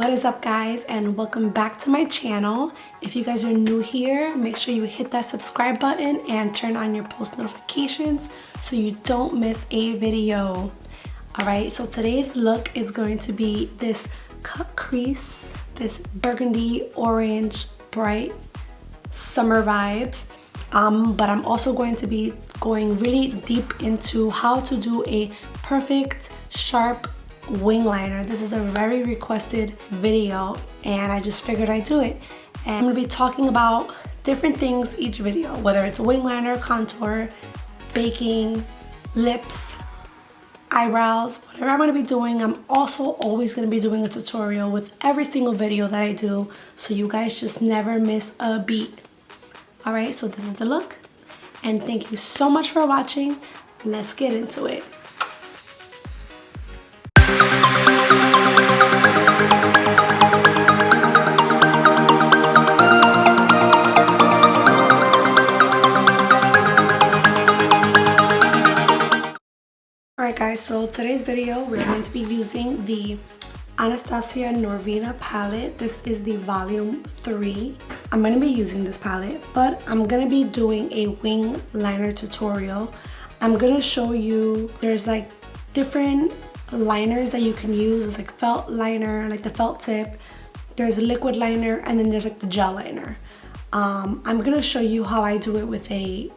What is up, guys, and welcome back to my channel. If you guys are new here, make sure you hit that subscribe button and turn on your post notifications so you don't miss a video. Alright, so today's look is going to be this cut crease, this burgundy orange bright summer vibes. But I'm also going to be going really deep into how to do a perfect sharp wing liner. This is a very requested video and I just figured I'd do it. And I'm going to be talking about different things each video, whether it's wing liner, contour, baking, lips, eyebrows, whatever I'm going to be doing. I'm also always going to be doing a tutorial with every single video that I do, so you guys just never miss a beat. Alright, so this is the look, and thank you so much for watching. Let's get into it. Alright guys, so today's video we're going to be using the Anastasia Norvina palette. This is the volume 3. I'm going to be using this palette, but I'm going to be doing a wing liner tutorial. I'm going to show you, there's like different liners that you can use, like felt liner, like the felt tip. There's a liquid liner, and then there's like the gel liner. I'm going to show you how I do it with a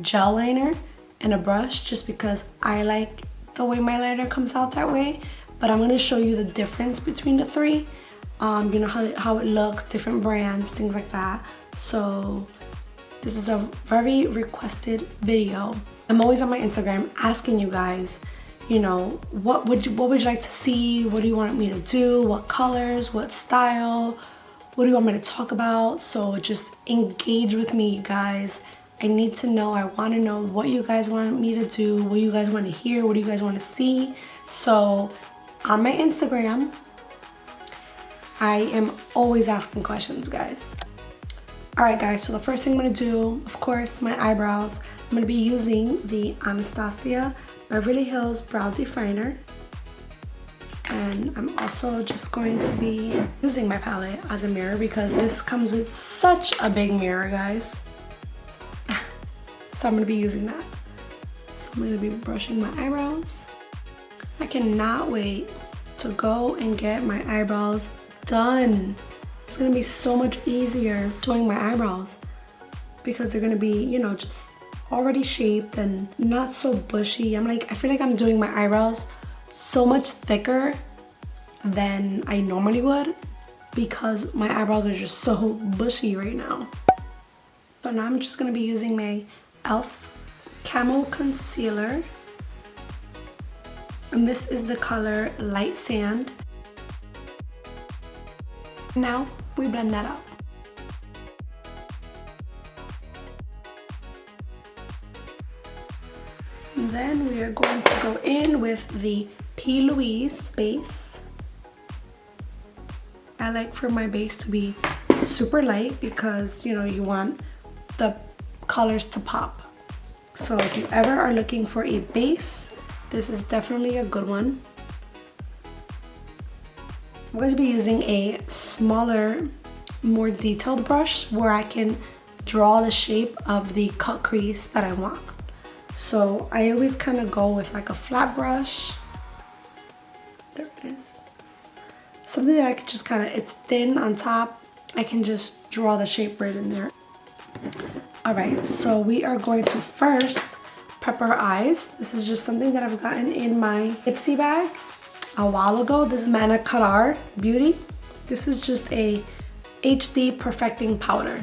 gel liner and a brush, just because I like the way my liner comes out that way. But I'm going to show you the difference between the three. You know how it looks, different brands, things like that. So this is a very requested video. I'm always on my Instagram asking you guys, you know, what would you like to see? What do you want me to do? What colors? What style? What do you want me to talk about? So just engage with me, you guys. I need to know, I want to know what you guys want me to do, what you guys want to hear, what do you guys want to see. So on my Instagram, I am always asking questions, guys. Alright guys, so the first thing I'm going to do, of course, my eyebrows. I'm going to be using the Anastasia Beverly Hills Brow Definer. And I'm also just going to be using my palette as a mirror, because this comes with such a big mirror, guys. So I'm going to be using that. So I'm going to be brushing my eyebrows. I cannot wait to go and get my eyebrows done. It's going to be so much easier doing my eyebrows, because they're going to be, you know, just already shaped and not so bushy. I feel like I'm doing my eyebrows so much thicker than I normally would, because my eyebrows are just so bushy right now. So now I'm just going to be using my e.l.f. Camo Concealer. And this is the color Light Sand. Now we blend that out. And then we are going to go in with the P. Louise base. I like for my base to be super light, because you know you want the colors to pop. So if you ever are looking for a base, this is definitely a good one. I'm going to be using a smaller, more detailed brush where I can draw the shape of the cut crease that I want. So I always kind of go with like a flat brush. There it is. Something that I can just kind of, it's thin on top. I can just draw the shape right in there. Alright, so we are going to first prep our eyes. This is just something that I've gotten in my Ipsy bag a while ago. This is Manna Kadar Beauty. This is just a HD perfecting powder.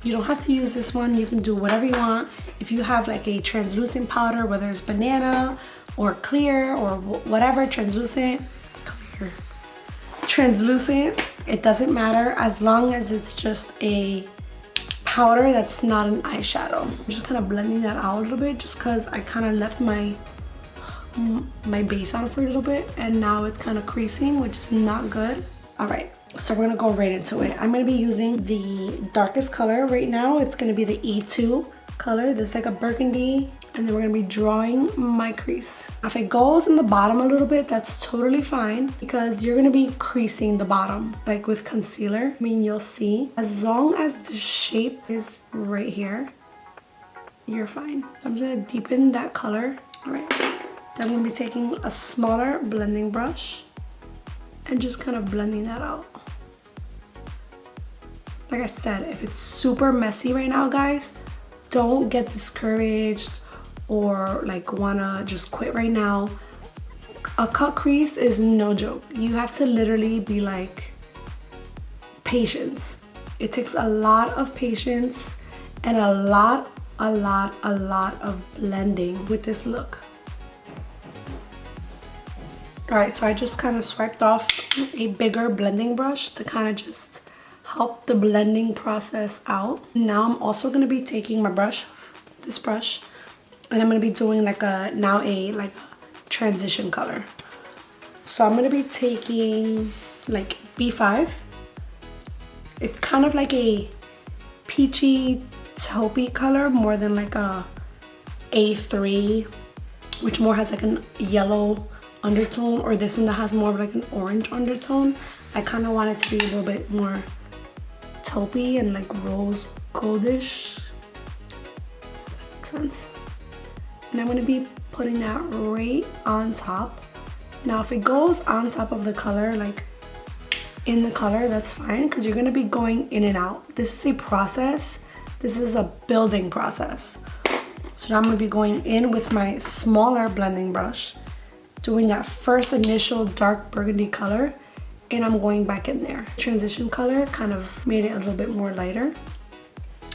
You don't have to use this one. You can do whatever you want. If you have like a translucent powder, whether it's banana or clear or whatever, translucent, it doesn't matter, as long as it's just a powder that's not an eyeshadow. I'm just kind of blending that out a little bit, just because I kind of left my base on for a little bit, and now it's kind of creasing, which is not good. Alright, so we're gonna go right into it. I'm gonna be using the darkest color right now. It's gonna be the E2 color. This is like a burgundy. And then we're gonna be drawing my crease. If it goes in the bottom a little bit, that's totally fine because you're gonna be creasing the bottom. Like with concealer, I mean, you'll see. As long as the shape is right here, you're fine. So I'm just gonna deepen that color. All right, then I'm gonna be taking a smaller blending brush and just kind of blending that out. Like I said, if it's super messy right now, guys, don't get discouraged or like wanna just quit right now. A cut crease is no joke. You have to literally be like patience. It takes a lot of patience and a lot of blending with this look. All right, so I just kind of swiped off a bigger blending brush to kind of just help the blending process out. Now I'm also gonna be taking my brush, this brush, and I'm gonna be doing like a transition color. So I'm gonna be taking like B5. It's kind of like a peachy taupey color more than like a A3, which more has like a yellow undertone, or this one that has more of like an orange undertone. I kind of want it to be a little bit more taupey and like rose goldish. Makes sense. And I'm going to be putting that right on top. Now if it goes on top of the color, like in the color, that's fine because you're going to be going in and out. This is a process. This is a building process. So now I'm going to be going in with my smaller blending brush, doing that first initial dark burgundy color, and I'm going back in there. Transition color kind of made it a little bit more lighter,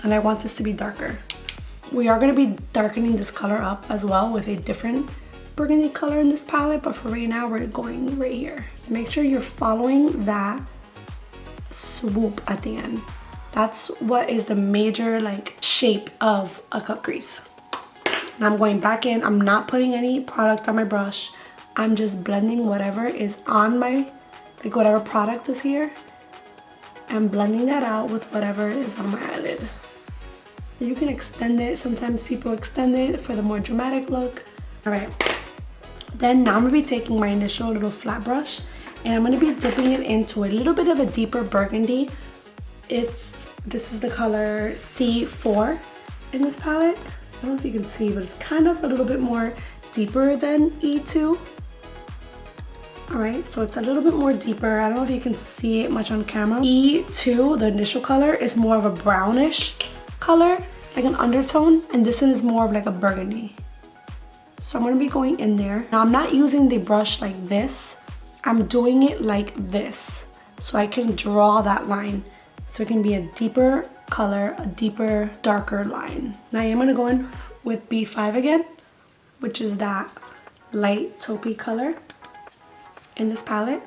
and I want this to be darker. We are going to be darkening this color up as well with a different burgundy color in this palette, but for right now we're going right here. So make sure you're following that swoop at the end. That's what is the major like shape of a cut crease. And I'm going back in. I'm not putting any product on my brush. I'm just blending whatever is on my, like whatever product is here. I'm blending that out with whatever is on my eyelid. You can extend it. Sometimes people extend it for the more dramatic look. All right. Then now I'm gonna be taking my initial little flat brush and I'm gonna be dipping it into a little bit of a deeper burgundy. This is the color C4 in this palette. I don't know if you can see, but it's kind of a little bit more deeper than E2. All right, so it's a little bit more deeper. I don't know if you can see it much on camera. E2, the initial color, is more of a brownish color, like an undertone, and this one is more of like a burgundy. So I'm gonna be going in there. Now I'm not using the brush like this. I'm doing it like this, so I can draw that line. So it can be a deeper color, a deeper, darker line. Now I am gonna go in with B5 again, which is that light taupey color in this palette.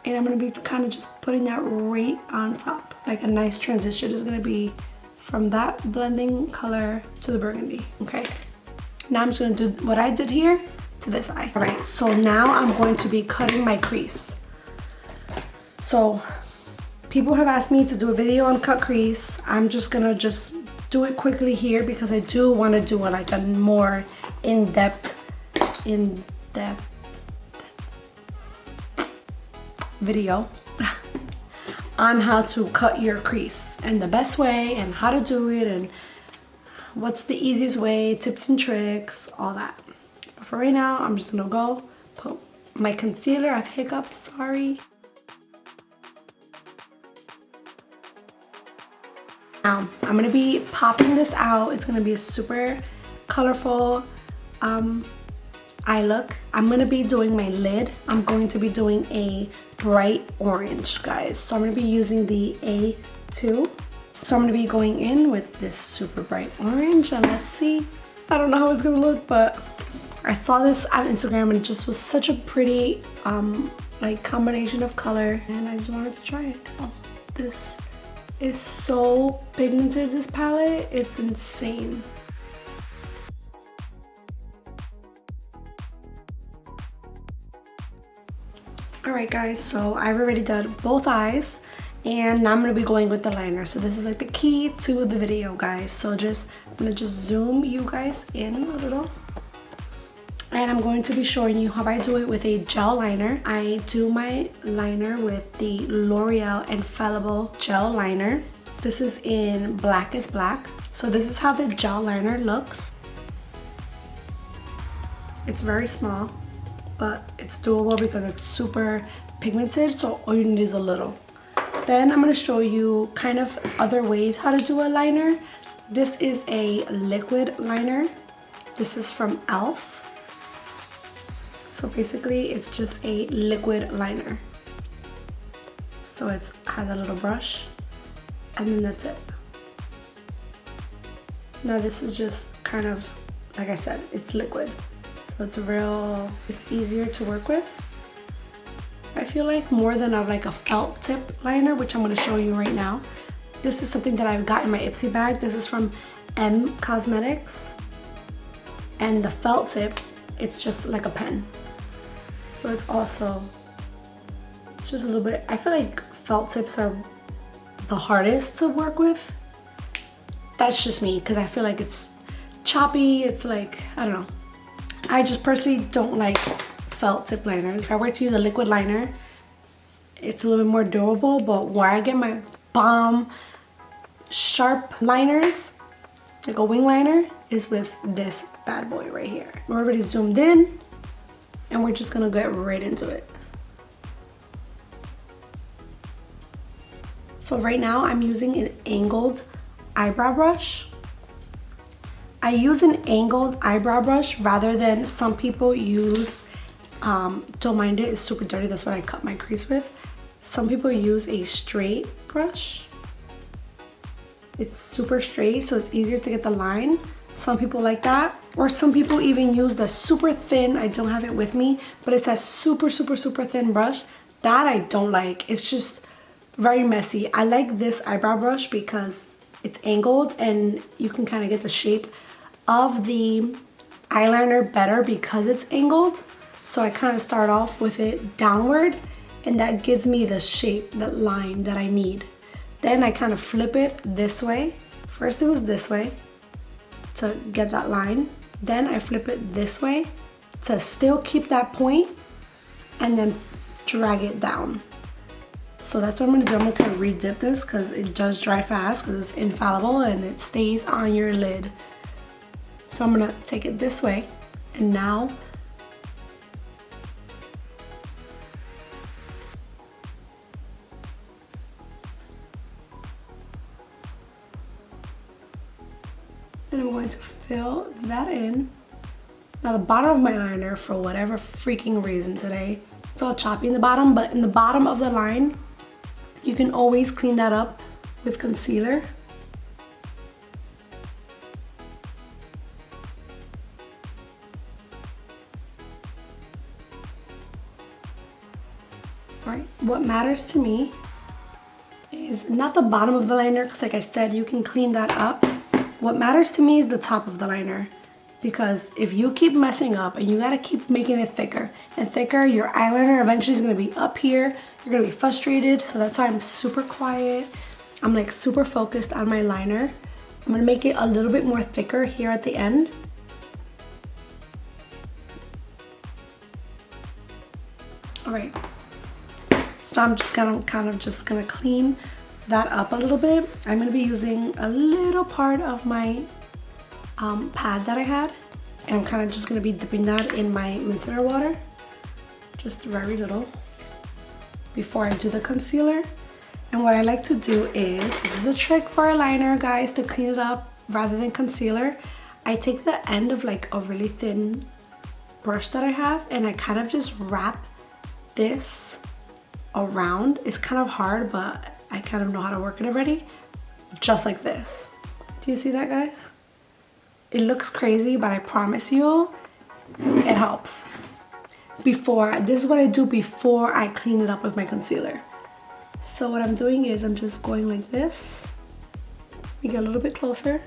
And I'm gonna be kind of just putting that right on top. Like a nice transition is gonna be from that blending color to the burgundy, okay? Now I'm just gonna do what I did here to this eye. All right, so now I'm going to be cutting my crease. So people have asked me to do a video on cut crease. I'm just gonna do it quickly here because I do wanna do like a more in-depth video on how to cut your crease and the best way and how to do it and what's the easiest way, tips and tricks, all that. But for right now, I'm just gonna go put my concealer. I have hiccups, sorry. Now, I'm gonna be popping this out. It's gonna be a super colorful eye look. I'm gonna be doing my lid. I'm going to be doing a bright orange, guys. So I'm gonna be using the A2. So I'm gonna be going in with this super bright orange, and let's see. I don't know how it's gonna look, but I saw this on Instagram and it just was such a pretty like combination of color, and I just wanted to try it. Oh, this is so pigmented, this palette. It's insane. Alright guys, so I've already done both eyes And now I'm going to be going with the liner. So this is like the key to the video, guys. So I'm going to just zoom you guys in a little. And I'm going to be showing you how I do it with a gel liner. I do my liner with the L'Oreal Infallible Gel Liner. This is in Black is Black. So this is how the gel liner looks. It's very small, but it's doable because it's super pigmented, so all you need is a little. Then I'm going to show you kind of other ways how to do a liner. This is a liquid liner. This is from e.l.f. So basically it's just a liquid liner. So it has a little brush and then that's it. Now this is just kind of, like I said, it's liquid. So it's easier to work with. I feel like more than like a felt tip liner, which I'm going to show you right now. This is something that I've got in my Ipsy bag. This is from M Cosmetics. And the felt tip, it's just like a pen. So it's just a little bit, I feel like felt tips are the hardest to work with. That's just me, because I feel like it's choppy. It's like, I don't know. I just personally don't like felt tip liners. If I were to use a liquid liner, it's a little bit more durable, but where I get my bomb sharp liners, like a wing liner, is with this bad boy right here. We're already zoomed in, and we're just gonna get right into it. So right now I'm using an angled eyebrow brush. I use an angled eyebrow brush rather than some people use, don't mind it, it's super dirty, that's what I cut my crease with. Some people use a straight brush. It's super straight, so it's easier to get the line. Some people like that. Or some people even use the super thin, I don't have it with me, but it's a super thin brush. That I don't like. It's just very messy. I like this eyebrow brush because it's angled and you can kind of get the shape of the eyeliner better because it's angled. So I kind of start off with it downward, and that gives me the shape, that line that I need. Then I kind of flip it this way. First it was this way to get that line. Then I flip it this way to still keep that point, and then drag it down. So that's what I'm gonna do. I'm gonna kind of re-dip this because it does dry fast because it's infallible and it stays on your lid. So I'm gonna take it this way, and now and I'm going to fill that in. Now the bottom of my liner, for whatever freaking reason today, it's all choppy in the bottom, but in the bottom of the line, you can always clean that up with concealer. All right, what matters to me is not the bottom of the liner, because like I said, you can clean that up. What matters to me is the top of the liner, because if you keep messing up and you gotta keep making it thicker and thicker, your eyeliner eventually is gonna be up here. You're gonna be frustrated, so that's why I'm super quiet. I'm like super focused on my liner. I'm gonna make it a little bit more thicker here at the end. All right, so I'm just gonna gonna clean that up a little bit. I'm gonna be using a little part of my pad that I had, and I'm kind of just gonna be dipping that in my micellar water, just very little, before I do the concealer. And what I like to do is, this is a trick for a liner, guys, to clean it up rather than concealer. I take the end of like a really thin brush that I have, and I kind of just wrap this around. It's kind of hard, but I kind of know how to work it already. Just like this. Do you see that, guys? It looks crazy, but I promise you, it helps. This is what I do before I clean it up with my concealer. So what I'm doing is I'm just going like this. We get a little bit closer.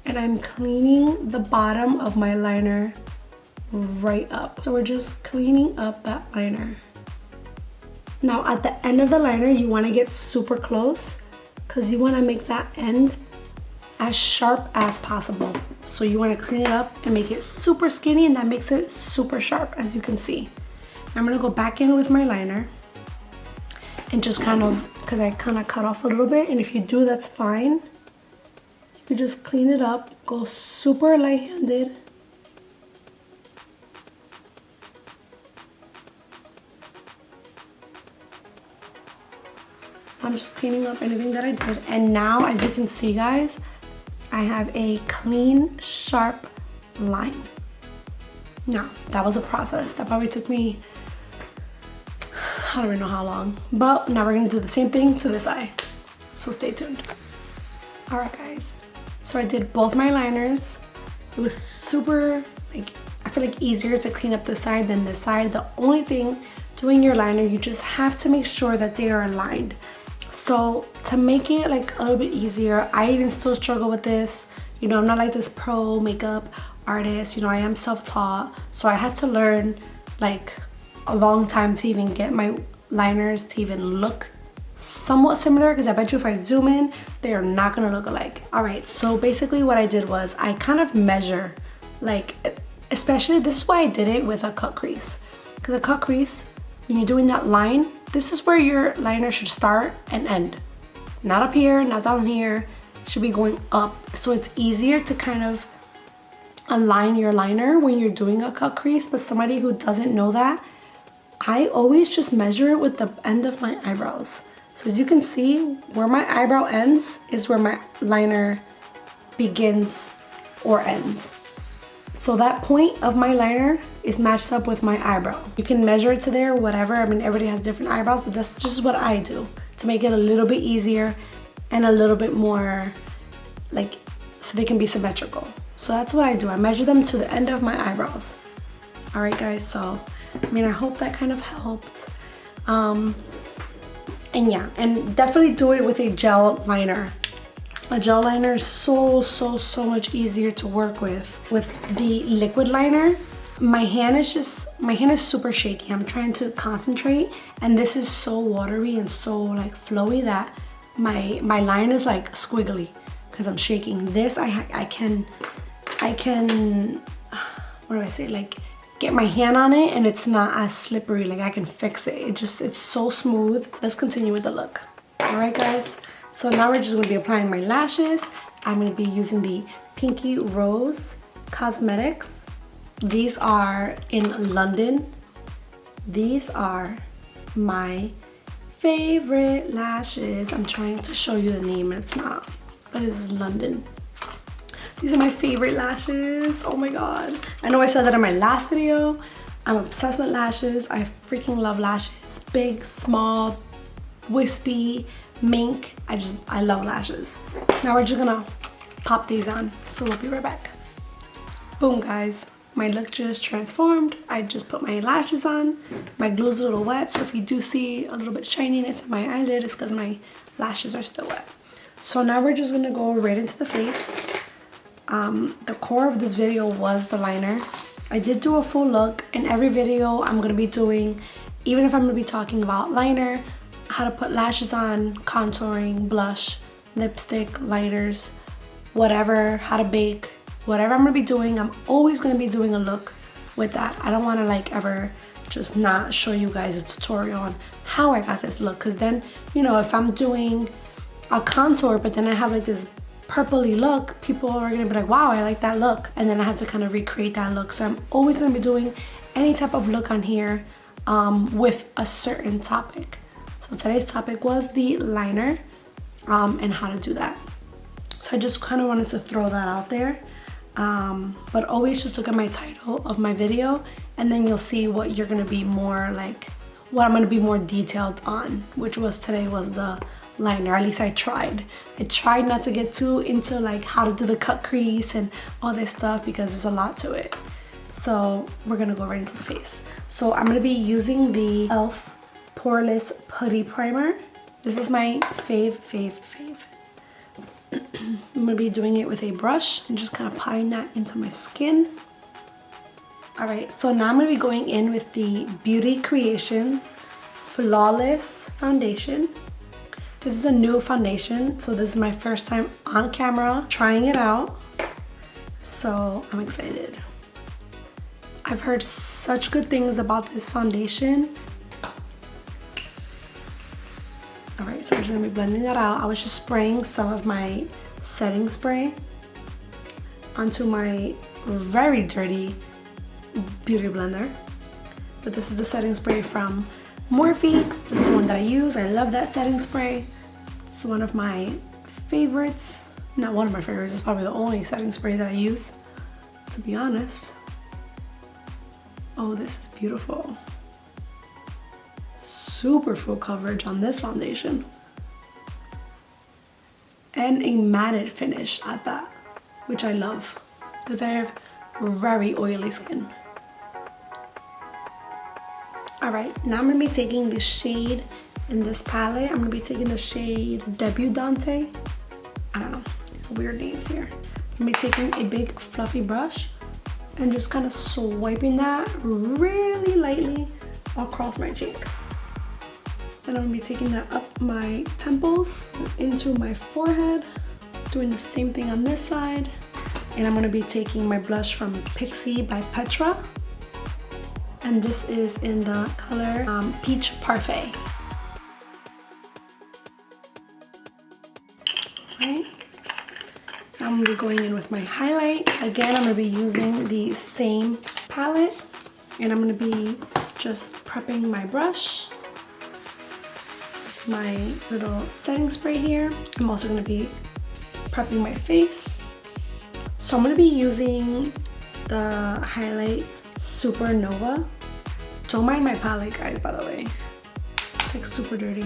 And I'm cleaning the bottom of my liner right up. So we're just cleaning up that liner. Now at the end of the liner, you want to get super close because you want to make that end as sharp as possible. So you want to clean it up and make it super skinny, and that makes it super sharp, as you can see. I'm going to go back in with my liner and just kind of, because I kind of cut off a little bit, and if you do, that's fine. You just clean it up, go super light-handed. I'm just cleaning up anything that I did. And now, as you can see, guys, I have a clean, sharp line. Now, that was a process. That probably took me, I don't even know how long. But now we're gonna do the same thing to this eye. So stay tuned. All right, guys. So I did both my liners. It was super, I feel like easier to clean up this side than this side. The only thing doing your liner, you just have to make sure that they are aligned. So to make it like a little bit easier, I even still struggle with this. You know, I'm not like this pro makeup artist. You know, I am self-taught. So I had to learn like a long time to even get my liners to even look somewhat similar, because I bet you if I zoom in, they are not gonna look alike. All right, so basically what I did was I kind of measure, like, especially this is why I did it with a cut crease. Because a cut crease, when you're doing that line, this is where your liner should start and end. Not up here, not down here, should be going up. So it's easier to kind of align your liner when you're doing a cut crease. But somebody who doesn't know that, I always just measure it with the end of my eyebrows. So as you can see, where my eyebrow ends is where my liner begins or ends. So that point of my liner is matched up with my eyebrow. You can measure it to there, whatever. I mean, everybody has different eyebrows, but that's just what I do to make it a little bit easier and a little bit more, like, so they can be symmetrical. So that's what I do. I measure them to the end of my eyebrows. All right, guys, so, I mean, I hope that kind of helped. And yeah, and definitely do it with a gel liner. A gel liner is so much easier to work with. With the liquid liner, my hand is super shaky. I'm trying to concentrate, and this is so watery and so like flowy that my line is like squiggly because I'm shaking. This I can what do I say, like, get my hand on it and it's not as slippery. Like, I can fix it. It's so smooth. Let's continue with the look. All right, guys, so now we're just gonna be applying my lashes. I'm gonna be using the Pinky Rose Cosmetics. These are in London. These are my favorite lashes. I'm trying to show you the name and it's not, but it's London. These are my favorite lashes. Oh my god. I know I said that in my last video. I'm obsessed with lashes. I freaking love lashes. Big, small, wispy, mink. I love lashes. Now we're just gonna pop these on. So we'll be right back. Boom, guys. My look just transformed. I just put my lashes on. My glue's a little wet, so if you do see a little bit shininess in my eyelid, it's because my lashes are still wet. So now we're just gonna go right into the face. The core of this video was the liner. I did do a full look. In every video I'm gonna be doing, even if I'm gonna be talking about liner, how to put lashes on, contouring, blush, lipstick, lighters, whatever, how to bake, whatever I'm gonna be doing, I'm always gonna be doing a look with that. I don't wanna like ever just not show you guys a tutorial on how I got this look, because then, you know, if I'm doing a contour but then I have like this purpley look, people are gonna be like, wow, I like that look, and then I have to kind of recreate that look. So I'm always gonna be doing any type of look on here with a certain topic. So today's topic was the liner and how to do that. So I just kind of wanted to throw that out there, but always just look at my title of my video and then you'll see what you're gonna be more like, what I'm gonna be more detailed on, which was today was the liner. At least I tried not to get too into like how to do the cut crease and all this stuff because there's a lot to it. So we're gonna go right into the face. So I'm gonna be using the e.l.f. Poreless Putty Primer. This is my fave. I'm gonna be doing it with a brush and just kind of patting that into my skin. All right, so now I'm gonna be going in with the Beauty Creations Flawless foundation. This is a new foundation, so this is my first time on camera trying it out, so I'm excited. I've heard such good things about this foundation. All right, so I'm just gonna be blending that out. I was just spraying some of my setting spray onto my very dirty beauty blender. But this is the setting spray from Morphe. This is the one that I use. I love that setting spray. It's one of my favorites. Not one of my favorites, it's probably the only setting spray that I use, to be honest. Oh, this is beautiful. Super full coverage on this foundation. And a matted finish at that, which I love because I have very oily skin. All right, now I'm gonna be taking the shade in this palette. I'm gonna be taking the shade Debutante. I don't know, weird names here. I'm gonna be taking a big fluffy brush and just kind of swiping that really lightly across my cheek. Then I'm gonna be taking that up my temples, into my forehead, doing the same thing on this side. And I'm gonna be taking my blush from Pixi by Petra. And this is in the color Peach Parfait. Right. Now I'm gonna be going in with my highlight. Again, I'm gonna be using the same palette, and I'm gonna be just prepping my brush, my little setting spray here. I'm also gonna be prepping my face. So I'm gonna be using the highlight Supernova. Don't mind my palette, guys, by the way. It's like super dirty.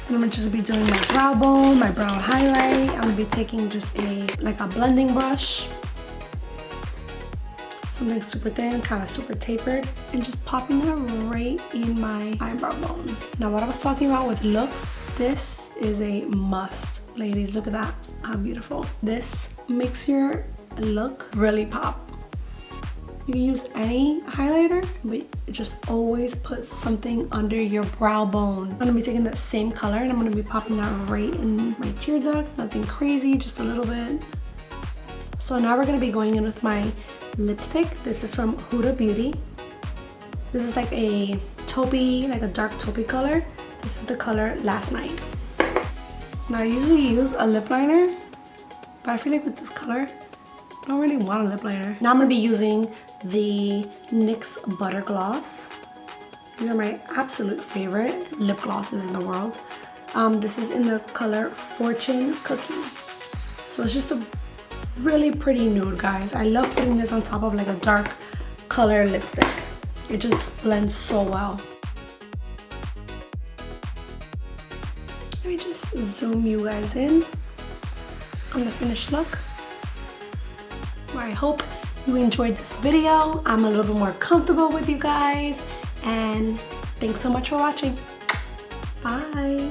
And I'm gonna just be doing my brow bone, my brow highlight. I'm gonna be taking just like a blending brush. Something super thin, kind of super tapered, and just popping it right in my eyebrow bone. Now, what I was talking about with looks, this is a must. Ladies, look at that, how beautiful. This makes your look really pop. You can use any highlighter, but just always put something under your brow bone. I'm gonna be taking that same color and I'm gonna be popping that right in my tear duct. Nothing crazy, just a little bit. So now we're gonna be going in with my lipstick. This is from Huda Beauty. This is like a taupey, like a dark taupey color. This is the color Last Night. Now I usually use a lip liner, but I feel like with this color, I don't really want a lip liner. Now I'm gonna be using the NYX Butter Gloss. These are my absolute favorite lip glosses in the world. This is in the color Fortune Cookie. So it's just a really pretty nude, guys. I love putting this on top of like a dark color lipstick. It just blends so well. Let me just zoom you guys in on the finished look. I hope you enjoyed this video. I'm a little bit more comfortable with you guys, and thanks so much for watching. Bye.